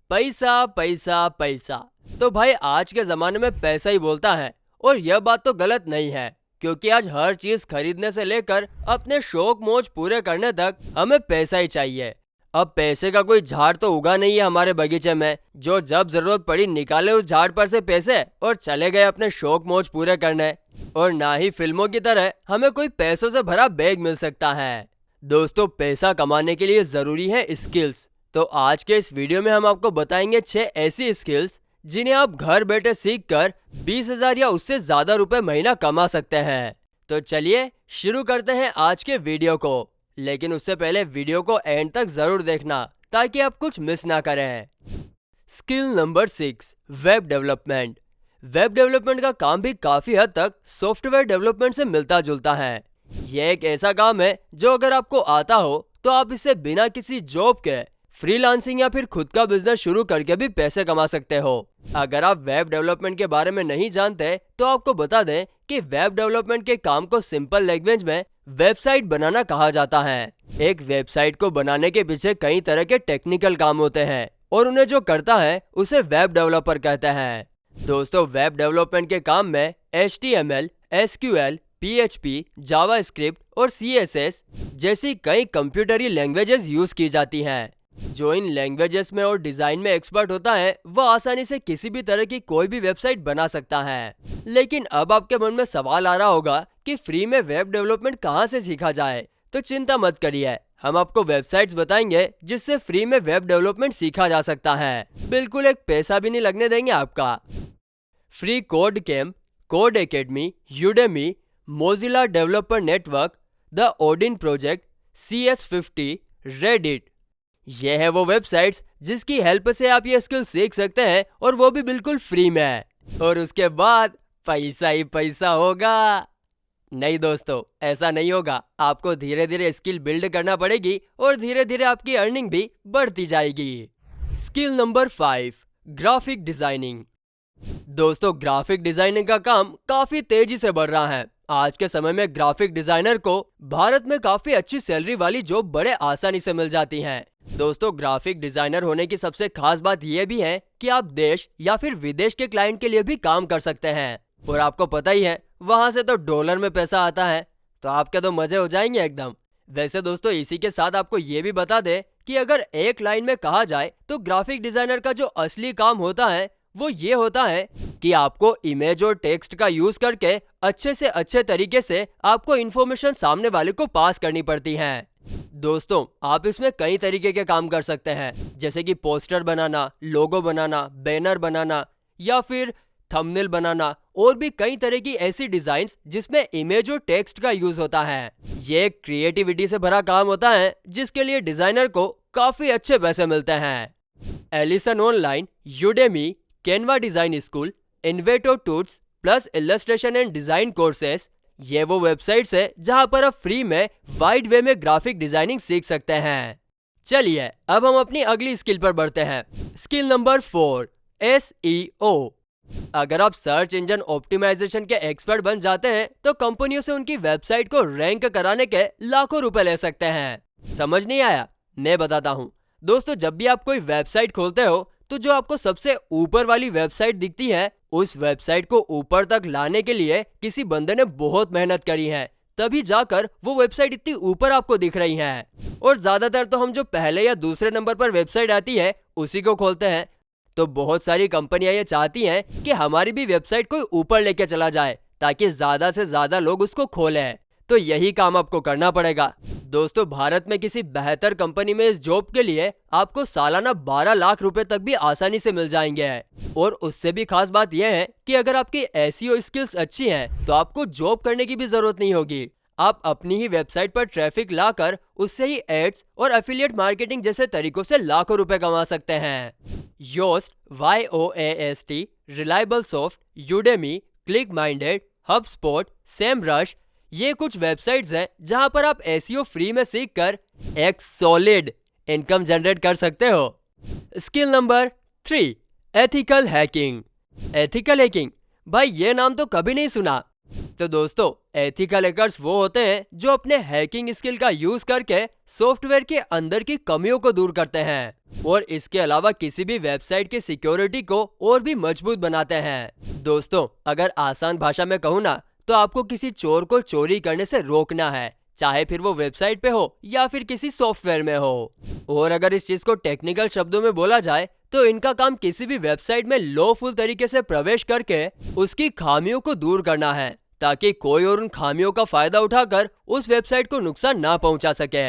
पैसा पैसा पैसा। तो भाई आज के जमाने में पैसा ही बोलता है। और यह बात तो गलत नहीं है, क्योंकि आज हर चीज खरीदने से लेकर अपने शौक मौज पूरे करने तक हमें पैसा ही चाहिए। अब पैसे का कोई झाड़ तो उगा नहीं है हमारे बगीचे में जो जब जरूरत पड़ी निकाले उस झाड़ पर से पैसे और चले गए अपने शौक मौज पूरे करने। और ना ही फिल्मों की तरह हमें कोई पैसों से भरा बैग मिल सकता है। दोस्तों, पैसा कमाने के लिए जरूरी है स्किल्स। तो आज के इस वीडियो में हम आपको बताएंगे 6 ऐसी स्किल्स जिन्हें आप घर बैठे सीखकर 20,000 या उससे ज्यादा रुपए महीना कमा सकते हैं। तो चलिए शुरू करते हैं आज के वीडियो को। लेकिन उससे पहले वीडियो को एंड तक जरूर देखना ताकि आप कुछ मिस ना करें। Skill number 6, web development. Web development का काम भी काफी हद तक सॉफ्टवेयर डेवलपमेंट से मिलता जुलता है। यह एक ऐसा काम है जो अगर आपको आता हो तो आप इसे बिना किसी जॉब के फ्रीलांसिंग या फिर खुद का बिजनेस शुरू करके भी पैसे कमा सकते हो। अगर आप वेब डेवलपमेंट के बारे में नहीं जानते तो आपको बता दें कि वेब डेवलपमेंट के काम को सिंपल लैंग्वेज में वेबसाइट बनाना कहा जाता है। एक वेबसाइट को बनाने के पीछे कई तरह के टेक्निकल काम होते हैं और उन्हें जो करता है उसे वेब डेवलपर कहते हैं। दोस्तों, वेब डेवलपमेंट के काम में HTML, SQL, PHP, जावास्क्रिप्ट और CSS जैसी कई कंप्यूटरी लैंग्वेजेस यूज की जाती हैं। जो इन लैंग्वेजेस में और डिजाइन में एक्सपर्ट होता है वह आसानी से किसी भी तरह की कोई भी वेबसाइट बना सकता है। लेकिन अब आपके मन में सवाल आ रहा होगा कि फ्री में वेब डेवलपमेंट कहाँ से सीखा जाए। तो चिंता मत करिए, हम आपको वेबसाइट्स बताएंगे जिससे फ्री में वेब डेवलपमेंट सीखा जा सकता है। बिल्कुल एक पैसा भी नहीं लगने देंगे आपका। Free code camp, code academy, Udemy, Mozilla developer network, the Odin project, CS50, Reddit, ये है वो वेबसाइट्स जिसकी हेल्प से आप ये स्किल सीख सकते हैं और वो भी बिल्कुल फ्री में। और उसके बाद पैसा ही पैसा होगा। नहीं दोस्तों, ऐसा नहीं होगा। आपको धीरे धीरे स्किल बिल्ड करना पड़ेगी और धीरे धीरे आपकी अर्निंग भी बढ़ती जाएगी। Skill number 5, graphic designing. दोस्तों, ग्राफिक डिजाइनिंग का काम काफी तेजी से बढ़ रहा है। आज के समय में ग्राफिक डिजाइनर को भारत में काफी अच्छी सैलरी वाली जॉब बड़े आसानी से मिल जाती हैं। दोस्तों, ग्राफिक डिजाइनर होने की सबसे खास बात यह भी है कि आप देश या फिर विदेश के क्लाइंट के लिए भी काम कर सकते हैं। और आपको पता ही है वहां से तो डॉलर में पैसा आता है, तो आपके तो मजे हो जाएंगे एकदम। वैसे दोस्तों, इसी के साथ आपको ये भी बता दे कि अगर एक लाइन में कहा जाए तो ग्राफिक डिजाइनर का जो असली काम होता है वो ये होता है कि आपको इमेज और टेक्स्ट का यूज करके अच्छे से अच्छे तरीके से आपको इन्फॉर्मेशन सामने वाले को पास करनी पड़ती है। दोस्तों, आप इसमें कई तरीके के काम कर सकते हैं, जैसे कि पोस्टर बनाना, लोगो बनाना, बैनर बनाना या फिर थंबनेल बनाना और भी कई तरह की ऐसी डिजाइन्स जिसमें इमेज और टेक्स्ट का यूज होता है। ये एक क्रिएटिविटी से भरा काम होता है जिसके लिए डिजाइनर को काफी अच्छे पैसे मिलते हैं। Alison online, Udemy, Canva design school, Envato tools plus illustration and design courses, ये वो वेबसाइट्स है जहां पर आप फ्री में वाइड वे में ग्राफिक डिजाइनिंग सीख सकते हैं। चलिए अब हम अपनी अगली स्किल पर बढ़ते हैं। Skill number 4, SEO। अगर आप सर्च इंजन ऑप्टिमाइजेशन के एक्सपर्ट बन जाते हैं तो कंपनियों से उनकी वेबसाइट को रैंक कराने के लाखों रुपए ले सकते हैं। समझ नहीं आया? मैं बताता हूँ। दोस्तों, जब भी आप कोई वेबसाइट खोलते हो तो जो आपको सबसे ऊपर वाली वेबसाइट दिखती है उस वेबसाइट को ऊपर तक लाने के लिए किसी बंदे ने बहुत मेहनत करी है, तभी जाकर वो वेबसाइट इतनी ऊपर आपको दिख रही है। और ज्यादातर तो हम जो पहले या दूसरे नंबर पर वेबसाइट आती है उसी को खोलते हैं। तो बहुत सारी कंपनियां ये चाहती हैं कि हमारी भी वेबसाइट कोई ऊपर लेके चला जाए ताकि ज्यादा से ज्यादा लोग उसको खोलें। तो यही काम आपको करना पड़ेगा। दोस्तों, भारत में किसी बेहतर कंपनी में इस जॉब के लिए आपको सालाना 12 लाख रुपए तक भी आसानी से मिल जाएंगे। और उससे भी खास बात यह है कि अगर आपकी SEO स्किल्स अच्छी हैं तो आपको जॉब करने की भी जरूरत नहीं होगी। आप अपनी ही वेबसाइट पर ट्रैफिक लाकर उससे ही एड्स और एफिलिएट मार्केटिंग जैसे तरीकों से लाखों रुपए कमा सकते हैं। Yoast, YOAST, Reliable Soft, Udemy, Click Minded, HubSpot, Semrush, ये कुछ वेबसाइट्स हैं जहां पर आप SEO फ्री में सीखकर एक सॉलिड इनकम जनरेट कर सकते हो। Skill number 3, ethical hacking. Ethical hacking, भाई ये नाम तो कभी नहीं सुना। तो दोस्तों, एथिकल हैकर्स वो होते हैं जो अपने हैकिंग स्किल का यूज करके सॉफ्टवेयर के अंदर की कमियों को दूर करते हैं और इसके अलावा किसी भी वेबसाइट की सिक्योरिटी को और भी मजबूत बनाते हैं। दोस्तों, अगर आसान भाषा में कहूँ ना, तो आपको किसी चोर को चोरी करने से रोकना है, चाहे फिर वो वेबसाइट पे हो या फिर किसी सॉफ्टवेयर में हो। और अगर इस चीज को टेक्निकल शब्दों में बोला जाए तो इनका काम किसी भी वेबसाइट में लॉफुल तरीके से प्रवेश करके उसकी खामियों को दूर करना है, ताकि कोई और उन खामियों का फायदा उठाकर उस वेबसाइट को नुकसान ना पहुंचा सके।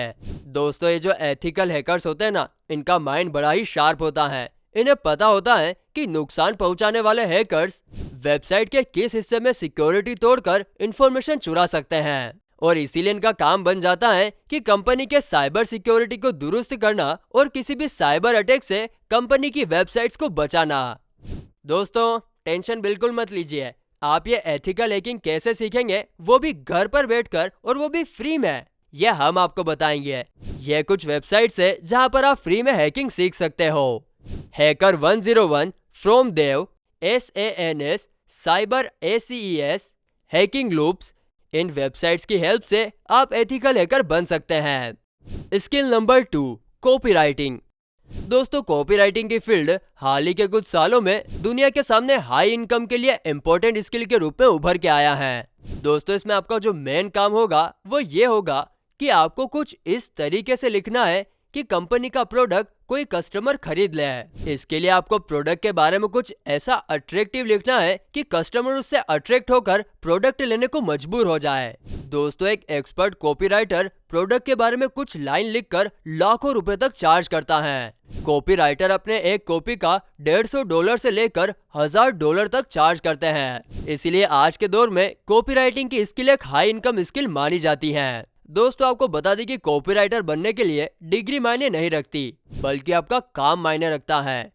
दोस्तों, ये जो एथिकल हैकर्स होते हैं ना, इनका माइंड बड़ा ही शार्प होता है। इन्हें पता होता है कि नुकसान पहुंचाने वाले हैकर्स वेबसाइट के किस हिस्से में सिक्योरिटी तोड़कर इंफॉर्मेशन चुरा सकते हैं, और इसीलिए इनका काम बन जाता है कि कंपनी के साइबर सिक्योरिटी को दुरुस्त करना और किसी भी साइबर अटैक से कंपनी की वेबसाइट्स को बचाना। दोस्तों, टेंशन बिल्कुल मत लीजिए, आप ये एथिकल हैकिंग कैसे सीखेंगे, वो भी घर पर बैठकर, और वो भी फ्री में, ये हम आपको बताएंगे। ये कुछ वेबसाइट्स है जहां पर आप फ्री में हैकिंग सीख सकते हो। Hacker101, From Dev, SANS, cyber ACES, Hacking Loops. इन वेबसाइट्स की हेल्प से आप एथिकल हैकर बन सकते हैं। Skill number 2, copywriting. दोस्तों, कॉपीराइटिंग की फील्ड हाल ही के कुछ सालों में दुनिया के सामने हाई इनकम के लिए इम्पोर्टेंट स्किल के रूप में उभर के आया है। दोस्तों, इसमें आपका जो मेन काम होगा वो ये होगा कि आपको कुछ इस तरीके से लिखना है कि कंपनी का प्रोडक्ट कोई कस्टमर खरीद ले। इसके लिए आपको प्रोडक्ट के बारे में कुछ ऐसा अट्रैक्टिव लिखना है कि कस्टमर उससे अट्रैक्ट होकर प्रोडक्ट लेने को मजबूर हो जाए। दोस्तों, एक एक्सपर्ट कॉपीराइटर प्रोडक्ट के बारे में कुछ लाइन लिखकर लाखों रुपए तक चार्ज करता है। कॉपीराइटर अपने एक कॉपी का $150 से लेकर $1000 तक चार्ज करते हैं। इसीलिए आज के दौर में कॉपीराइटिंग की स्किल एक हाई इनकम स्किल मानी जाती है। दोस्तों, आपको बता दें कि कॉपीराइटर बनने के लिए डिग्री मायने नहीं रखती, बल्कि आपका काम मायने रखता है।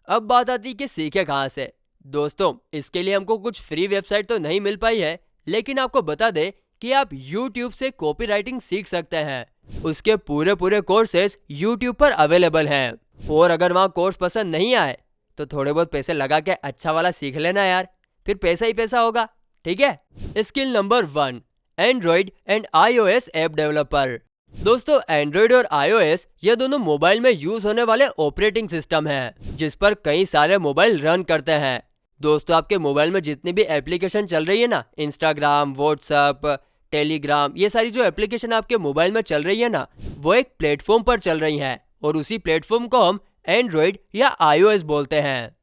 अब बात आती है कि सीखे कहाँ से। दोस्तों, इसके लिए हमको कुछ फ्री वेबसाइट तो नहीं मिल पाई है, लेकिन आपको बता दें कि आप YouTube से कॉपीराइटिंग सीख सकते हैं। उसके पूरे कोर्सेज YouTube पर अवेलेबल हैं, और अगर वहाँ कोर्स पसंद नहीं आए तो थोड़े बहुत पैसे लगा के अच्छा वाला सीख लेना यार, फिर पैसा ही पैसा होगा, ठीक है। Skill number 1, Android and iOS app developer. दोस्तों, एंड्रॉइड और iOS ये दोनों मोबाइल में यूज होने वाले ऑपरेटिंग सिस्टम हैं, जिस पर कई सारे मोबाइल रन करते हैं। दोस्तों, आपके मोबाइल में जितनी भी एप्लीकेशन चल रही है ना, इंस्टाग्राम, व्हाट्सएप, टेलीग्राम, ये सारी जो एप्लीकेशन आपके मोबाइल में चल रही है ना, वो एक प्लेटफॉर्म पर चल रही हैं, और उसी प्लेटफॉर्म को हम एंड्रॉइड या iOS बोलते हैं।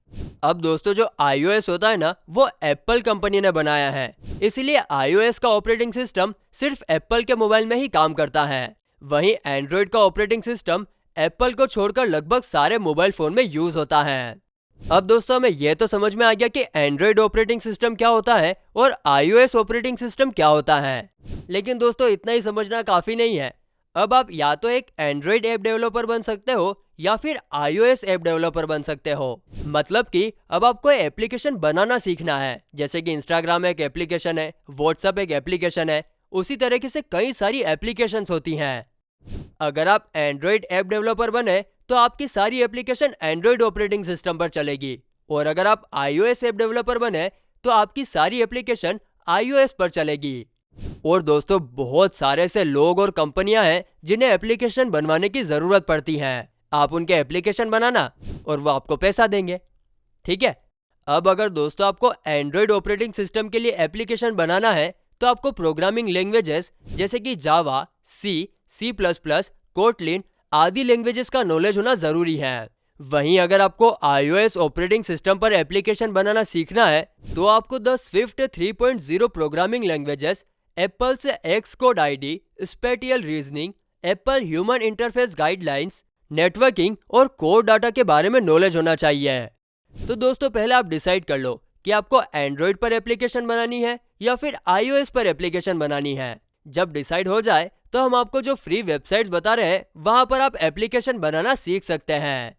अब दोस्तों, जो iOS होता है ना, वो एप्पल कंपनी ने बनाया है, इसलिए iOS का ऑपरेटिंग सिस्टम सिर्फ एप्पल के मोबाइल में ही काम करता है। वहीं एंड्रॉइड का ऑपरेटिंग सिस्टम एप्पल को छोड़कर लगभग सारे मोबाइल फोन में यूज होता है। अब दोस्तों, हमें यह तो समझ में आ गया कि एंड्रॉइड ऑपरेटिंग सिस्टम क्या होता है और iOS ऑपरेटिंग सिस्टम क्या होता है, लेकिन दोस्तों इतना ही समझना काफी नहीं है। अब आप या तो एक एंड्रॉइड ऐप डेवलपर बन सकते हो या फिर iOS ऐप डेवलपर बन सकते हो। मतलब कि अब आपको एप्लीकेशन बनाना सीखना है, जैसे कि इंस्टाग्राम एक एप्लीकेशन है, व्हाट्सएप एक एप्लीकेशन है, उसी तरीके से कई सारी एप्लीकेशंस होती हैं। अगर आप एंड्रॉइड ऐप डेवलपर बने तो आपकी सारी एप्लीकेशन एंड्रॉइड ऑपरेटिंग सिस्टम पर चलेगी, और अगर आप iOS ऐप डेवलपर बने तो आपकी सारी एप्लीकेशन iOS पर चलेगी। और दोस्तों, बहुत सारे ऐसे लोग और कंपनियां हैं जिन्हें एप्लीकेशन बनवाने की जरूरत पड़ती है। आप उनके एप्लीकेशन बनाना और वो आपको पैसा देंगे, ठीक है। अब अगर दोस्तों आपको एंड्रॉइड ऑपरेटिंग सिस्टम के लिए एप्लीकेशन बनाना है तो आपको प्रोग्रामिंग लैंग्वेजेस जैसे कि जावा, C++, कोटलिन आदि लैंग्वेजेस का नॉलेज होना जरूरी है। वहीं अगर आपको iOS ऑपरेटिंग सिस्टम पर एप्लीकेशन बनाना सीखना है तो आपको the Swift 3.0 programming languages, Apple से Xcode ID, spatial reasoning, Apple human interface guidelines, networking और कोड डाटा के बारे में नॉलेज होना चाहिए। तो दोस्तों, पहले आप डिसाइड कर लो कि आपको एंड्रॉइड पर एप्लीकेशन बनानी है या फिर iOS पर एप्लीकेशन बनानी है। जब डिसाइड हो जाए तो हम आपको जो फ्री वेबसाइट्स बता रहे हैं वहां पर आप एप्लीकेशन बनाना सीख सकते हैं।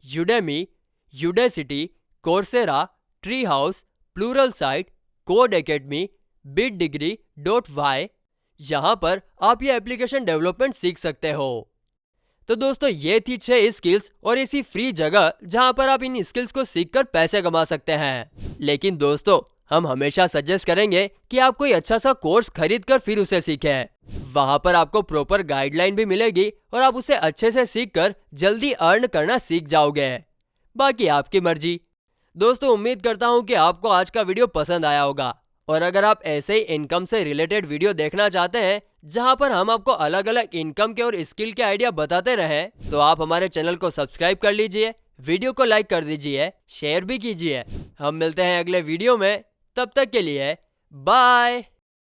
Udemy, Udacity, Coursera, tree house, Pluralsight, code academy, bitdegree.y, यहाँ पर आप ये एप्लीकेशन डेवलपमेंट सीख सकते हो। तो दोस्तों, ये थी 6 स्किल्स और इसी फ्री जगह जहाँ पर आप इन स्किल्स को सीखकर पैसे कमा सकते हैं। लेकिन दोस्तों, हम हमेशा सजेस्ट करेंगे कि आप कोई अच्छा सा कोर्स खरीद कर फिर उसे सीखें। वहाँ पर आपको प्रॉपर गाइडलाइन भी मिलेगी और आप उसे अच्छे से सीख कर जल्दी अर्न करना सीख जाओगे। बाकी आपकी मर्जी। दोस्तों, उम्मीद करता हूँ कि आपको आज का वीडियो पसंद आया होगा, और अगर आप ऐसे ही इनकम से रिलेटेड वीडियो देखना चाहते हैं जहाँ पर हम आपको अलग अलग इनकम के और स्किल के आइडिया बताते रहें, तो आप हमारे चैनल को सब्सक्राइब कर लीजिए, वीडियो को लाइक कर दीजिए, शेयर भी कीजिए। हम मिलते हैं अगले वीडियो में, तब तक के लिए बाय।